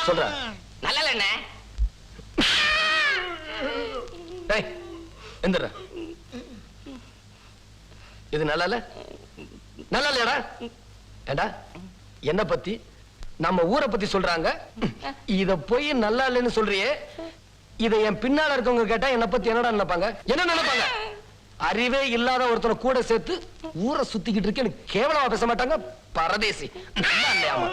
சொல்ற நல்லா இல்ல எந்திர இது நல்லா இல்ல நல்லா இல்லையாடா ஏண்டா என்ன பத்தி நம்ம ஊரை பத்தி சொல்றாங்க இத போய் நல்லா இல்லைன்னு சொல்றியே இதை என் பின்னால இருக்கவங்க கேட்டா என்ன பத்தி என்னடா நினைப்பாங்க என்ன நினைப்பாங்க அறிவே இல்லாத ஒருத்தனை கூட சேர்த்து ஊரை சுத்திக்கிட்டு இருக்கேன் கேவலமா பேச மாட்டாங்க பரதேசி இல்லையாமா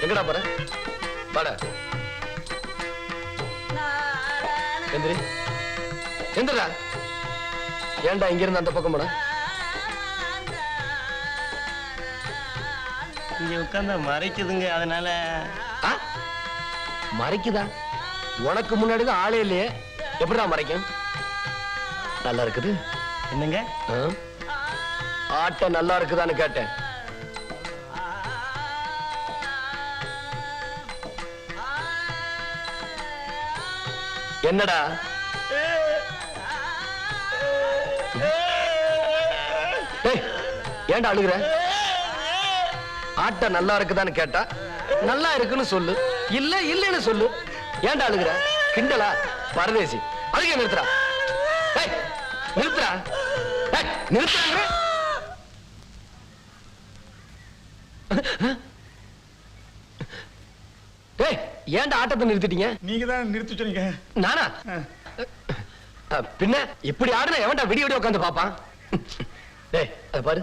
எங்கடா போற வாடா எந்திரி எந்திரா ஏன்டா இங்க இருந்து அந்த பக்கம் போன இங்க உட்கார்ந்தா மறைக்குதுங்க அதனால மறைக்குதா உனக்கு முன்னாடிதான் ஆளே இல்லையே எப்படிடா மறைக்கும் நல்லா இருக்குது என்னங்க ஆட்ட நல்லா இருக்குதான்னு கேட்டேன் என்னடா ஏன்டா அழுகுற ஆட்ட நல்லா இருக்குதான்னு கேட்டா நல்லா இருக்குன்னு சொல்லு இல்ல இல்லன்னு சொல்லு ஏன்டா அழுகுற கிண்டலா பரதேசி அழுக நிறுத்துறா நிறுத்துறா நிறுத்துறாங்க ஏன்டா ஆட்டத்தை நிறுத்திட்டீங்க நீங்க தான் நிறுத்தி சொன்னீங்க நானா பின்ன இப்படி ஆடுன எவன்டா விடிய விடிய உட்காந்து பாப்பான் டேய் அத பாரு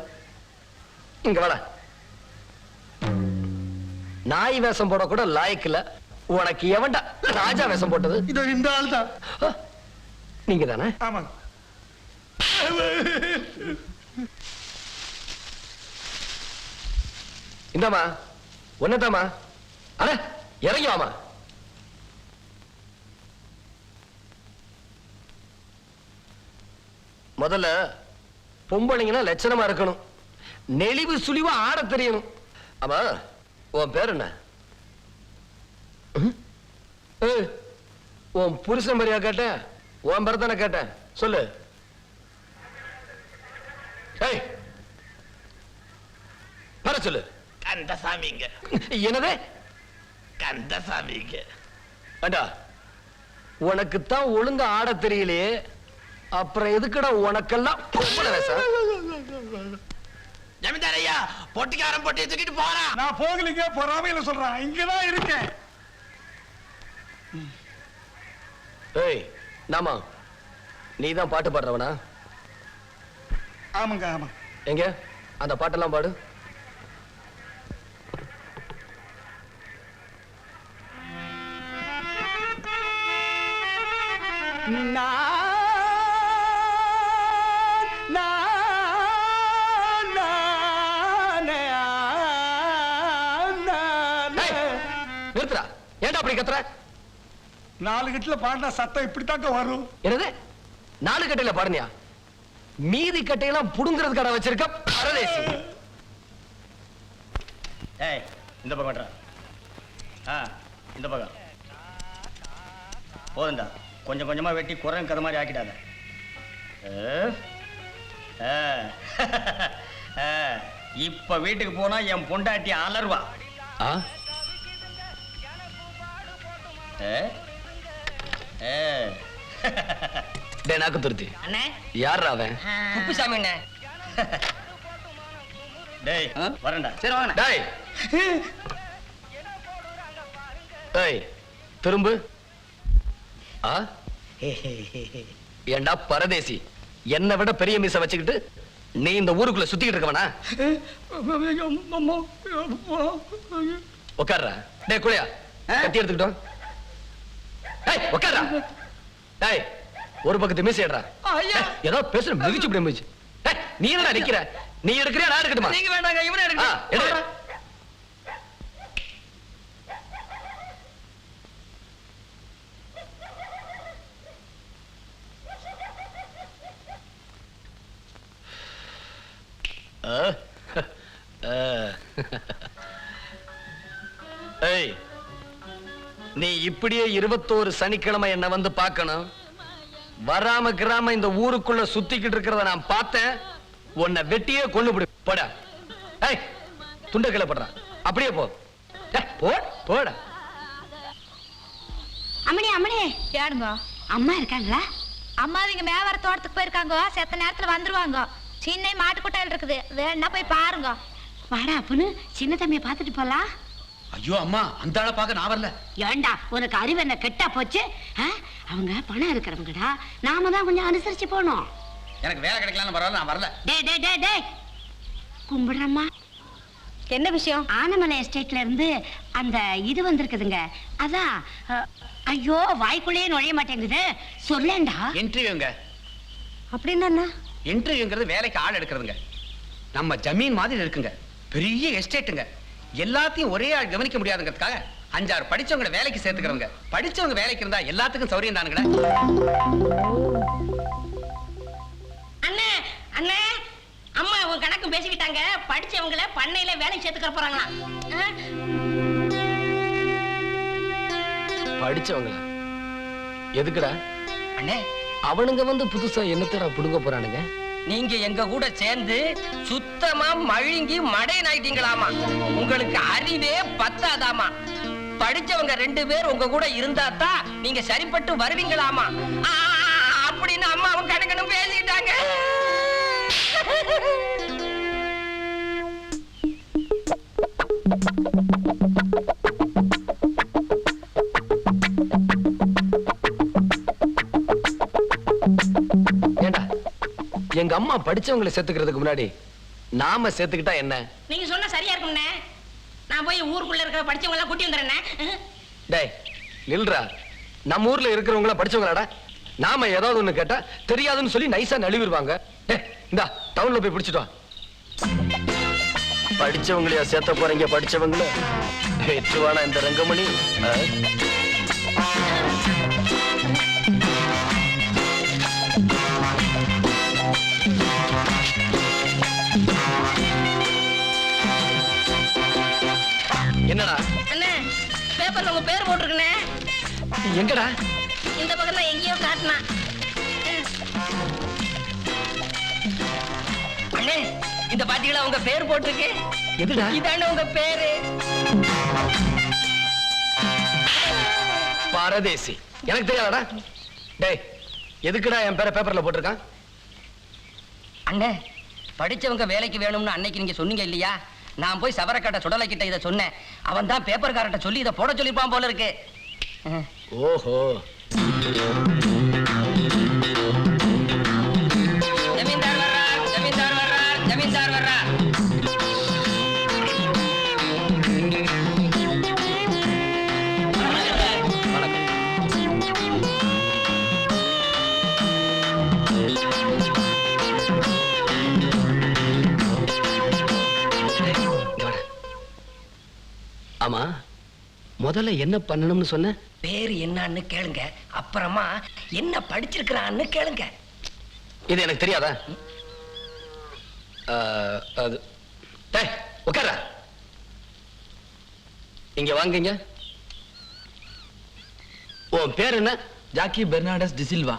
இங்க வாடா நாய் வேஷம் போட கூட லாயக்கு இல்ல உனக்கு எவன்டா ராஜா வேஷம் போட்டது இதோ இந்த ஆள் தான் நீங்க தானே ஆமாங்க இந்தாமா ஒன்னதாமா அட இறங்கி வாமா முதல்ல பொம்பளைங்கன்னா லட்சணமா இருக்கணும் நெளிவு சுழிவா ஆட தெரியணும் ஆமா உன் பேர் என்ன உன் புருஷன் மாதிரியா கேட்டேன் உன் பேர் தானே கேட்டேன் சொல்லு வர சொல்லு கந்தசாமிங்க என்னது கந்தசாமிங்க அண்டா உனக்குத்தான் ஒழுங்கா ஆட தெரியலையே அப்புறம் எதுக்குடா உனக்கெல்லாம் ஜமீன்தார் ஐயா பொட்டிக்காரன் பொட்டியை தூக்கிட்டு போறான் நான் போகலிங்க பொறாமையில சொல்றேன் இங்கதான் இருக்கேன் ஏய் நாமா நீதான் பாட்டு பாடுறவனா ஆமாங்க ஆமா எங்க அந்த பாட்டெல்லாம் பாடு நிறுத்துறா ஏன்டா அப்படி கத்துற 4 கட்டில பாடின சத்தம் இப்படித்தாக்க வரும் என்னது 4 கட்டையில பாடுனியா மீதி கட்டையெல்லாம் புடுங்கிறது கடை வச்சிருக்க பரதேசி இந்த பக்கம் இந்த பக்கம் போதுண்டா கொஞ்சம் கொஞ்சமா வெட்டி குரங்கு கதை மாதிரி ஆக்கிடாத இப்ப வீட்டுக்கு போனா என் பொண்டாட்டி அலர்வா நாக்கு துருத்தி யார் அவன் குப்புசாமி அண்ணே டேய் வரேன்டா சரி வாங்க டேய் டேய் திரும்பு ஏண்டா பரதேசி என்னை விட பெரிய மீசை வச்சுக்கிட்டு நீ இந்த ஊருக்குள்ள சுத்திக்கிட்டு இருக்கவனா உட்கார்றா டேய் குளையா கட்டி எடுத்துக்கிட்டோம் உட்கார்றா டேய் ஒரு பக்கத்து மீசை ஏடுறா ஏதோ பேசுற மிதிச்சு இப்படி மிதிச்சு நீ என்ன நிக்கிற நீ எடுக்கிறியா நான் எடுக்கட்டுமா நீங்க வேண்டாங்க இவனே எடுக்க நீ இப்படியே 21 சனிக்கிழமை என்ன வந்து பார்க்கணும். வராம கிராம இந்த ஊருக்குள்ள சுத்திக்கிட்டு இருக்கிறத நான் பார்த்தேன். உன்னை வெட்டியே கொண்டு போடா. ஏய், துண்ட கீழே போடுறா. அப்படியே போ. போடா. அம்மணி அம்மணி ஏனுங்க அம்மா இருக்காங்களா? அம்மா இங்க மேவார தோட்டத்துக்கு போயிருக்காங்க. செத்த நேரத்துல வந்துருவாங்க. சின்ன மாட்டுக்கொட்டாயில் இருக்குது, வேணா போய் பாருங்க. வாடா அப்புன்னு சின்ன தம்பியை பார்த்துட்டு போலாம். ஐயோ அம்மா, அந்த ஆளை பார்க்க நான் வரல. ஏண்டா உனக்கு அறிவு என்ன கெட்டா போச்சு? அவங்க பணம் இருக்கிறவங்கடா, நாம தான் கொஞ்சம் அனுசரிச்சு போனோம். எனக்கு வேலை கிடைக்கலான்னு பரவாயில்ல, நான் வரல. டே டே டே டே கும்பிடுறம்மா. என்ன விஷயம்? ஆனமலை எஸ்டேட்ல இருந்து அந்த இது வந்திருக்குதுங்க. அதான் ஐயோ வாய்க்குள்ளேயே நுழைய மாட்டேங்குது. சொல்லேண்டா. இன்டர்வியூங்க. அப்படின்னு என்ன? இன்டர்வியூங்கிறது வேலைக்கு ஆள் எடுக்கிறதுங்க. நம்ம ஜமீன் மாதிரி இருக்குங்க, பெரிய எஸ்டேட்டுங்க. எல்லாத்தையும் ஒரே ஆள் கவனிக்க முடியாதுங்கிறதுக்காக 5-6 படிச்சவங்க வேலைக்கு சேர்த்துக்கிறவங்க. படிச்சவங்க வேலைக்கு இருந்தா எல்லாத்துக்கும் சௌரியம் தானுங்கடா. அண்ணே அண்ணே, அம்மா உன் கணக்கு பேசிக்கிட்டாங்க. படிச்சவங்கள பண்ணையில வேலை சேர்த்துக்க போறாங்களா? படிச்சவங்களா? எதுக்குடா? அண்ணே, அவனுங்க வந்து புதுசா என்னத்தடா புடுங்க போறானுங்க? நீங்க எங்க கூட சேர்ந்து சுத்தமா மழுங்கி மடையன் ஆயிட்டீங்களாமா. உங்களுக்கு அறிவே பத்தாதாமா. படிச்சவங்க 2 பேர் உங்க கூட இருந்தா தான் நீங்க சரிப்பட்டு வருவீங்களாமா. அப்படின்னு அம்மா அவங்க கணக்கணும் பேசிட்டாங்க. எங்க அம்மா படிச்சவங்களை சேர்த்துக்கிறதுக்கு முன்னாடி நாம சேர்த்துக்கிட்டா என்ன? நீங்க சொன்னா சரியா இருக்கும்ண்ணே. நான் போய் ஊருக்குள்ள இருக்கிற படிச்சவங்க எல்லாம் கூட்டி வந்துடுறேன். டேய் நில்றா. நம்ம ஊர்ல இருக்கிறவங்கள படிச்சவங்களாடா. நாம ஏதாவது ஒண்ணு கேட்டா தெரியாதுன்னு சொல்லி நைஸா நழுவிடுவாங்க. இந்தா டவுன்ல போய் பிடிச்சிட்டு வா. படிச்சவங்களையா சேர்த்த போறீங்க? படிச்சவங்கள வெற்றுவானா இந்த ரங்கமணி? என்னடா? அண்ணே, பேப்பர்ல உங்க பேர் போட்டிருக்கனே. எங்கடா? இந்த பக்கம் தான் எங்கேயோ காட்டினா. அண்ணே, இந்த பாத்தீங்களா உங்க பேர் போட்டிருக்கு? எதுடா? இதானே உங்க பேரு. பாரதேசி. எனக்கு தெரியாதடா. டேய் எதுக்குடா என் பேரை பேப்பர்ல போட்டிருக்கான்? அண்ணே, படிச்சவங்க வேலைக்கு வேணும்னு அன்னைக்கு நீங்க சொன்னீங்க இல்லையா? நான் போய் சவரக்காட்ட சுடலை கிட்ட இதை சொன்னேன். அவன் தான் பேப்பர்காரட்ட சொல்லி இதை போட சொல்லிருப்பான் போல இருக்கு. ஓஹோ. ஜமீன்தார் வர்றார், ஜமீன்தார் வர்றார், ஜமீன்தார் வர்றார். ஆமா, முதல்ல என்ன பண்ணணும்னு சொன்ன? பேரு என்னன்னு கேளுங்க, அப்புறமா என்ன படிச்சிருக்கிறான்னு கேளுங்க. இது எனக்கு தெரியாதா? அது டேய் உட்கார. இங்க வாங்குங்க. உன் பேர் என்ன? ஜாக்கி பெர்னாண்டஸ் டிசில்வா.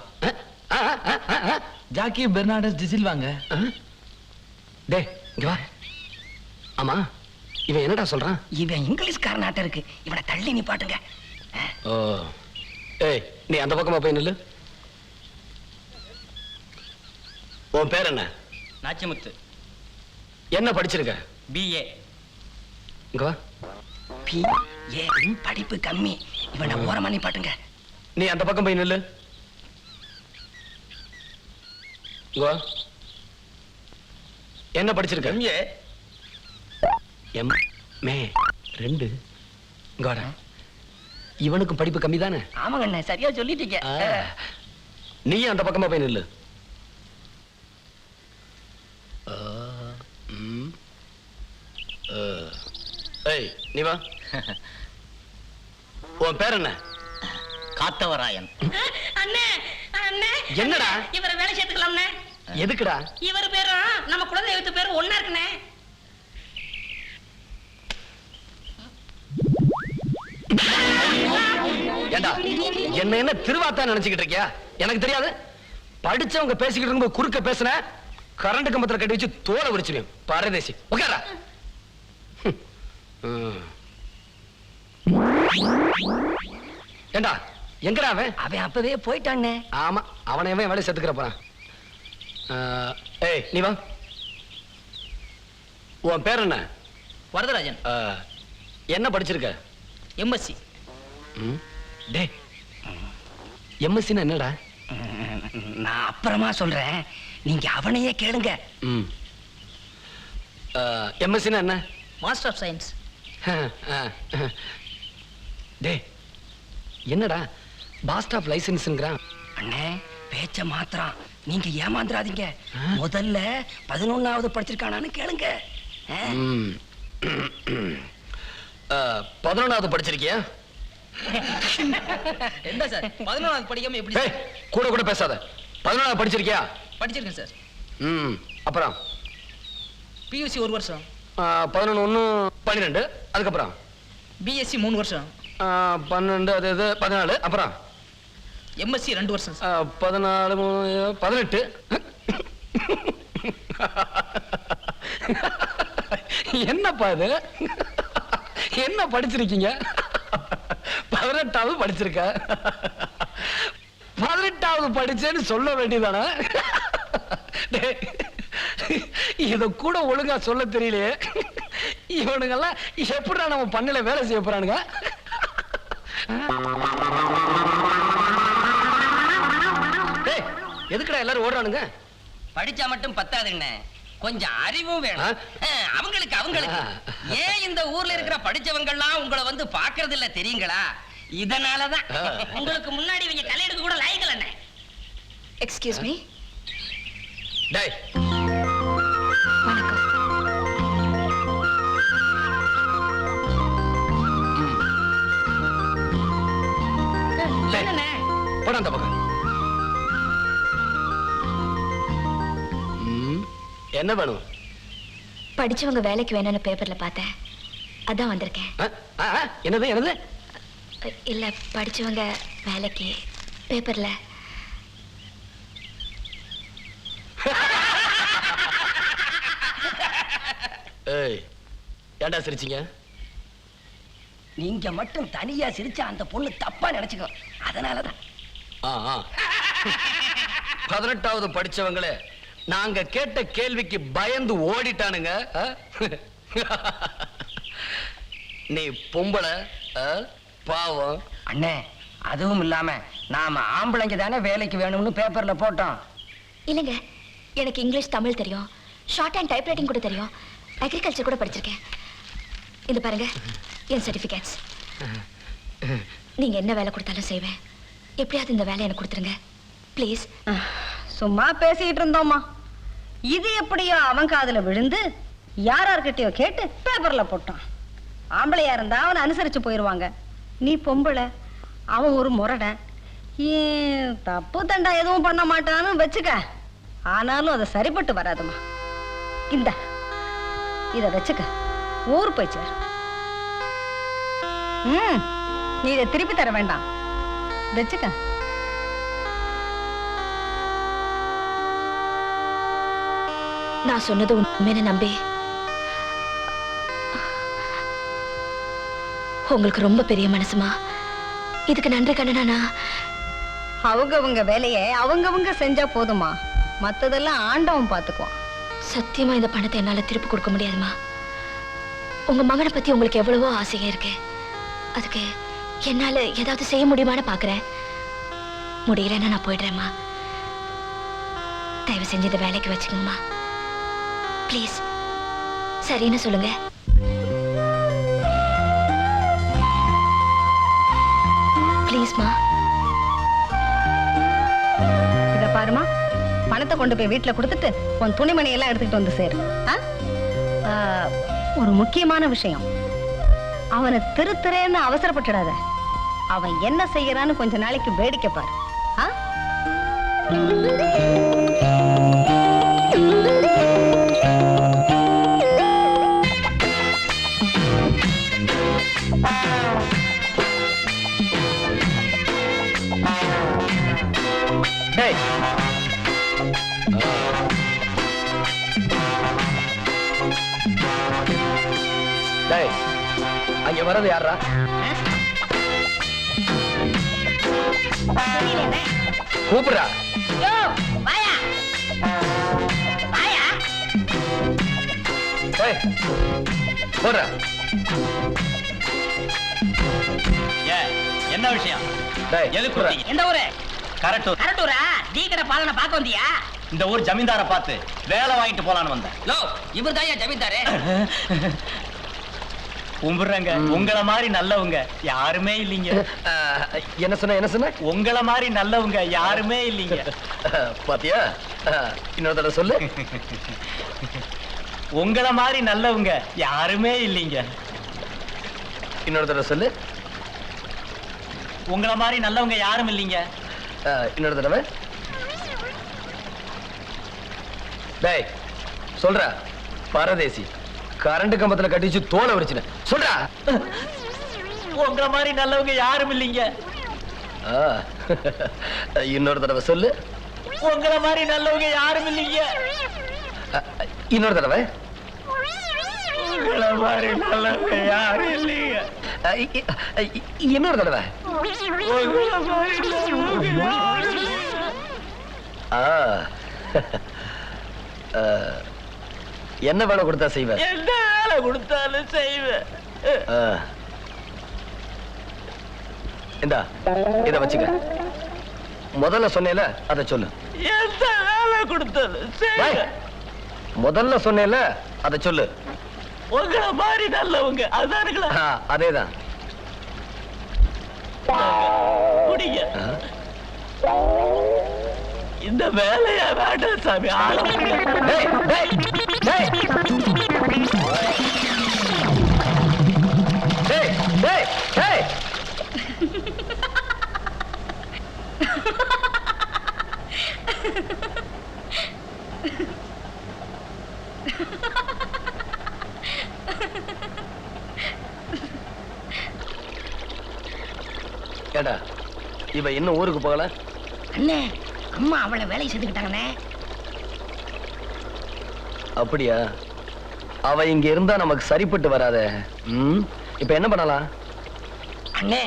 ஜாக்கி பெர்னாண்டஸ் டிசில்வாங்க. டேய் இங்க வா. ஆமா, இவன் என்னடா சொல்றான்? இவன் இங்கிலீஷ்காரனாட்ட இருக்கு. இவனை தள்ளி நிப்பாட்டுங்க. ஓ, ஏய் நீ அந்த பக்கமா போய் நில்லு. உன் பேர் என்ன? நாச்சிமுத்து. என்ன படிச்சிருக்க? BA. இங்க வா. BA படிப்பு கம்மி. இவனை ஓரமா நிப்பாட்டுங்க. நீ அந்த பக்கம் போய் நில்லு. இங்க வா. என்ன படிச்சிருக்க? MA. MA 2. இங்க வாடா. இவனுக்கும் படிப்பு கம்மி தானே? ஆமாங்க அண்ணே, சரியா சொல்லிட்டீங்க. நீ அந்த பக்கமா போய் நில்லு. ஏய் நீ வா. உன் பேர் என்ன? காத்தவராயன். அண்ணே அண்ணே, என்னடா? இவரை வேலை சேர்த்துக்கலாம்ண்ணே. எதுக்குடா? இவர் பேரும் நம்ம குலதெய்வத்து பேரும் ஒண்ணா இருக்குண்ணே. ஏண்டா என்ன என்ன திருவாத்தா நினைச்சுக்கிட்டு இருக்கியா? எனக்கு தெரியாது. படிச்சவங்க பேசிக்கிட்டு இருக்கும்போது குறுக்க பேசுன கரண்ட் கம்பத்துல கட்டி வச்சு தோலை உரிச்சிருவேன். பரதேசி உட்காரா. ஏண்டா எங்கடா அவன்? அவன் அப்பவே போயிட்டானே. ஆமா, அவனை எவன் வேலை செத்துக்கிற போறான். ஏய் நீ வா. உன் பேர் என்ன? வரதராஜன். என்ன படிச்சிருக்க? எம்எஸ்சி. டேய் எம்எஸ்சின்னா என்னடா? நான் அப்புறமா சொல்றேன், நீங்க அவனையே கேளுங்க. எம்எஸ்சின்னா என்ன? Master of science. டேய் என்னடா பாஸ்ட் ஆஃப் லைசன்ஸ்ங்கறான்? அண்ணே பேச்ச மாத்திரம் நீங்க ஏமாந்துறாதீங்க. முதல்ல 11வது படிச்சிருக்கானான்னு கேளுங்க. 11வது படிச்சிருக்கியா? என்ன சார் 11வது படிக்காம எப்படி? ஏய் கூட கூட பேசாத. 11வது படிச்சிருக்கியா? படிச்சிருக்கேன் சார். அப்புறம் பியூசி 1 வருஷம். 11 1 12 அதுக்கப்புறம் பிஎஸ்சி 3 வருஷம். 12 அது இது 14 அப்புறம் எம்எஸ்சி 2 வருஷம். 14 18. என்னப்பா இது? என்ன படிச்சிருக்கீங்க? 18வது படிச்சிருக்க. 18வது படிச்சேன்னு சொல்ல வேண்டியதானே? இத கூட ஒழுங்கா சொல்ல தெரியலையே. இவனுங்கெல்லாம் எப்படிடா நம்ம பண்ணையில வேலை செய்ய போறானுங்க? எதுக்குடா எல்லாரும் ஓடுறானுங்க? படிச்சா மட்டும் பத்தாதுண்ணே, கொஞ்சம் அறிவும் வேணும். அவங்களுக்கு ஏன் இந்த ஊர்ல இருக்கிற படிச்சவங்க எல்லாம் உங்களை வந்து பாக்குறது இல்ல தெரியுங்களா? இதனாலதான் உங்களுக்கு முன்னாடி இவங்க தலையெடுக்க கூட லாய்க்கல அண்ணே. Excuse me. டேய் வணக்கம். என்னண்ணே? போடா அந்த பக்கம். என்ன வேணும்? படிச்சவங்க வேலைக்கு வேணும்னு பேப்பர்ல பார்த்தேன், அதான் வந்திருக்கேன். என்னது என்னது? இல்ல படிச்சவங்க வேலைக்கு பேப்பர்ல. ஏய் ஏன்டா சிரிச்சீங்க? நீங்க மட்டும் தனியா சிரிச்சா அந்த பொண்ணு தப்பா நினைச்சுக்கோ, அதனாலதான். 18வது படிச்சவங்களே நாங்க கேட்ட கேள்விக்கு பயந்து ஓடிட்டானுங்க. நீ பொம்பளை பாவம். அண்ணே அதுவும் இல்லாம நாம ஆம்பளைங்க தானே வேலைக்கு வேணும்னு பேப்பர்ல போட்டோம். இல்லைங்க, எனக்கு இங்கிலீஷ் தமிழ் தெரியும், ஷார்ட் அண்ட் டைப் ரைட்டிங் கூட தெரியும், அக்ரிகல்ச்சர் கூட படிச்சிருக்கேன். இது பாருங்க என் சர்டிபிகேட்ஸ். நீங்க என்ன வேலை கொடுத்தாலும் செய்வேன். எப்படியாவது இந்த வேலையை எனக்கு கொடுத்துருங்க ப்ளீஸ். சும்மா பேசிட்டு இருந்தோமா, இது எப்படியோ அவன் காதுல விழுந்து யார்கிட்டயோ கேட்டு பேப்பர்ல போட்டான். ஆம்பளையா இருந்தா அவனை அனுசரிச்சு போயிருவாங்க. நீ பொம்பளை, அவன் ஒரு முரடன். தப்பு தண்டா எதுவும் பண்ண மாட்டான்னு வச்சுக்க, ஆனாலும் அதை சரிப்பட்டு வராதுமா. இந்த இத வச்சுக்க, ஊர் போய் சேர். நீ இதை திருப்பி தர வேண்டாம், வச்சுக்க. நான் சொன்னது உண்மைன்னு நம்பி உங்களுக்கு ரொம்ப பெரிய மனசுமா. இதுக்கு நன்றி கண்ணனா. அவங்கவங்க வேலையை அவங்கவங்க செஞ்சா போதுமா, மத்ததெல்லாம் ஆண்டவன் பாத்துக்குவான். சத்தியமா இந்த பணத்தை என்னால திருப்பி கொடுக்க முடியாதுமா. உங்க மகனை பத்தி உங்களுக்கு எவ்வளவோ ஆசையா இருக்கு, அதுக்கு என்னால ஏதாவது செய்ய முடியுமான்னு பாக்குறேன். முடியலன்னா நான் போயிடுறேம்மா. தயவு செஞ்சு இந்த வேலைக்கு வச்சுக்கோங்கம்மா ப்ளீஸ். சரின்னு சொல்லுங்க. ப்ளீஸ்மா. இத பாருமா, பணத்தை கொண்டு போய் வீட்டுல கொடுத்துட்டு உன் துணிமணி எல்லாம் எடுத்துக்கிட்டு வந்து சேரு. ஒரு முக்கியமான விஷயம், அவனை திருத்துறேன்னு அவசரப்பட்டுடாத. அவன் என்ன செய்யறான்னு கொஞ்ச நாளைக்கு வேடிக்கை பாரு. டேய் அங்க வர்றது யாரா? தெரியலையே. கூப்பிடுறா. யோ, வாயா. வாயா. டேய் போடுறா. ஏன் என்ன விஷயம்? டேய் எதுக்கு போடுறா. வந்தீங்க? எந்த ஊரு? கரெக்ட். கரட்டூரா? டீ கடை பாலனை பார்க்க வந்தியா? இந்த ஊர் ஜமீன்தாரை பார்த்து வேலை வாங்கிட்டு போலான்னு வந்தேன். லோ இவர் தான் ஜமீன்தாரே. கும்பிடுறேங்க. உங்கள மாதிரி நல்லவங்க யாருமே இல்லைங்க. என்ன சொன்ன? உங்கள மாதிரி நல்லவங்க யாருமே இல்லைங்க. பாத்தியா? இன்னொரு தடவை சொல்லு. உங்கள மாதிரி நல்லவங்க யாருமே இல்லைங்க. இன்னொரு தடவை சொல்லு. உங்கள மாதிரி நல்லவங்க யாரும் இல்லைங்க. இன்னொரு தடவை. டேய் சொல்றா. பரதேசி கரண்ட் கம்பத்துல கட்டிச்சு தோலை வரிச்சுன சொல்றா. உங்கள மாதிரி நல்லவங்க யாரும் இல்லைங்க. இன்னொரு தடவை சொல்லு. உங்கள மாதிரி நல்லவங்க யாரும் இல்லைங்க. இன்னொரு தடவை. உங்கள மாதிரி நல்லவங்க யாரும் இல்லைங்க. இன்னொரு தடவை. உங்கள மாதிரி நல்லவங்க யாரும் இல்லைங்க. என்ன வேலை கொடுத்தா செய்வேன்? என்ன வேலை கொடுத்தாலும் செய்வேன். இந்தா இத வச்சுக்க. முதல்ல சொன்னேல அத சொல்லு. எந்த வேலை கொடுத்தாலும் செய்வேன். முதல்ல சொன்னேல அத சொல்லு. உங்கள மாதிரி நல்லவங்க அதானுங்களா? அதேதான். குடிங்க. இந்த வேலையா வேண்டாம் சாமி. டேய் டேய் டேய் டேய் டேய் டேய். ஏடா இவ இன்னும் ஊருக்கு போகல? அண்ணே அம்மா அவளை வேலையை செஞ்சுக்கிட்டாங்கண்ணே. அப்படியா? அவ இங்க இருந்தா நமக்கு சரிப்பட்டு வராதே. இப்ப என்ன பண்ணலாம்? அண்ணே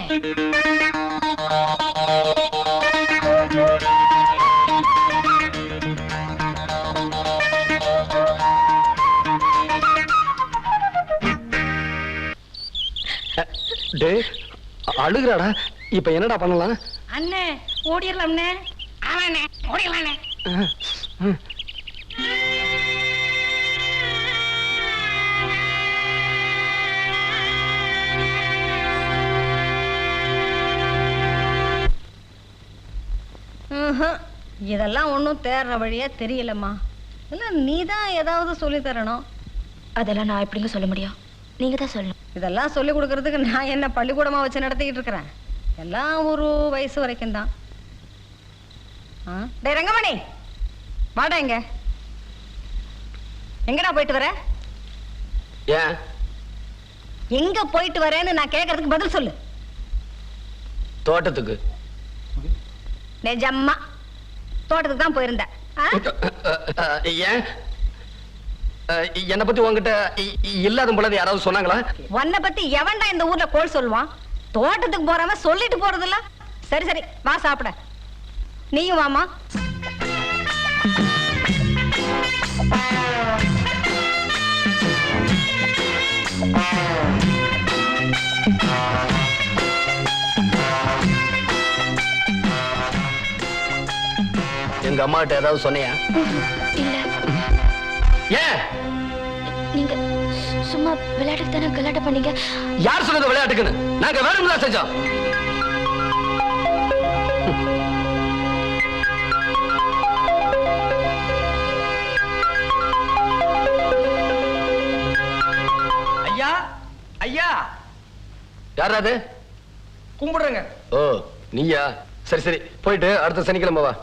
டேய் அழுகுறாடா. இப்ப என்னடா பண்ணலாம்? அண்ணே ஓடிடலாம்ண்ணே. ஆமாண்ணே ஓடிடலாண்ணே. இதெல்லாம் ஒன்றும் தேர்ற வழியா தெரியலம்மா. இல்லை நீ தான் ஏதாவது சொல்லி தரணும். அதெல்லாம் நான் எப்படிங்க சொல்ல முடியும்? நீங்க தான் சொல்லணும். இதெல்லாம் சொல்லி கொடுக்கறதுக்கு நான் என்ன பள்ளிக்கூடமா வச்சு நடத்திக்கிட்டு இருக்கிறேன்? எல்லாம் ஒரு வயசு வரைக்கும் தான். டேய் ரங்கமணி வாடா. எங்கடா போயிட்டு வர? ஏன் எங்க போயிட்டு வரேன்னு நான் கேட்கறதுக்கு பதில் சொல்லு. தோட்டத்துக்கு. நிஜம்மா தோட்டத்துக்கு தான் போயிருந்தேன். ஏன் என்ன பத்தி உங்ககிட்ட இல்லாத பொழுது யாராவது சொன்னாங்களா? உன்னை பத்தி எவன்டா இந்த ஊர்ல கோல் சொல்லுவான்? தோட்டத்துக்கு போறவன் சொல்லிட்டு போறதில்ல. சரி சரி வா சாப்பிட. நீயும் வாமா. எங்க அம்மா கிட்ட ஏதாவது சொன்னியா? இல்ல. ஏன்? நீங்க சும்மா விளையாட்டுக்கு தானே கலாட்டம் பண்ணீங்க. யார் சொன்னது விளையாட்டுக்குன்னு? நாங்க வேணும்னு தான் செஞ்சோம். ஐயா ஐயா. யாரா அது? கும்பிடுறேங்க. ஓ நீயா? சரி சரி போயிட்டு அடுத்த சனிக்கிழமை வா.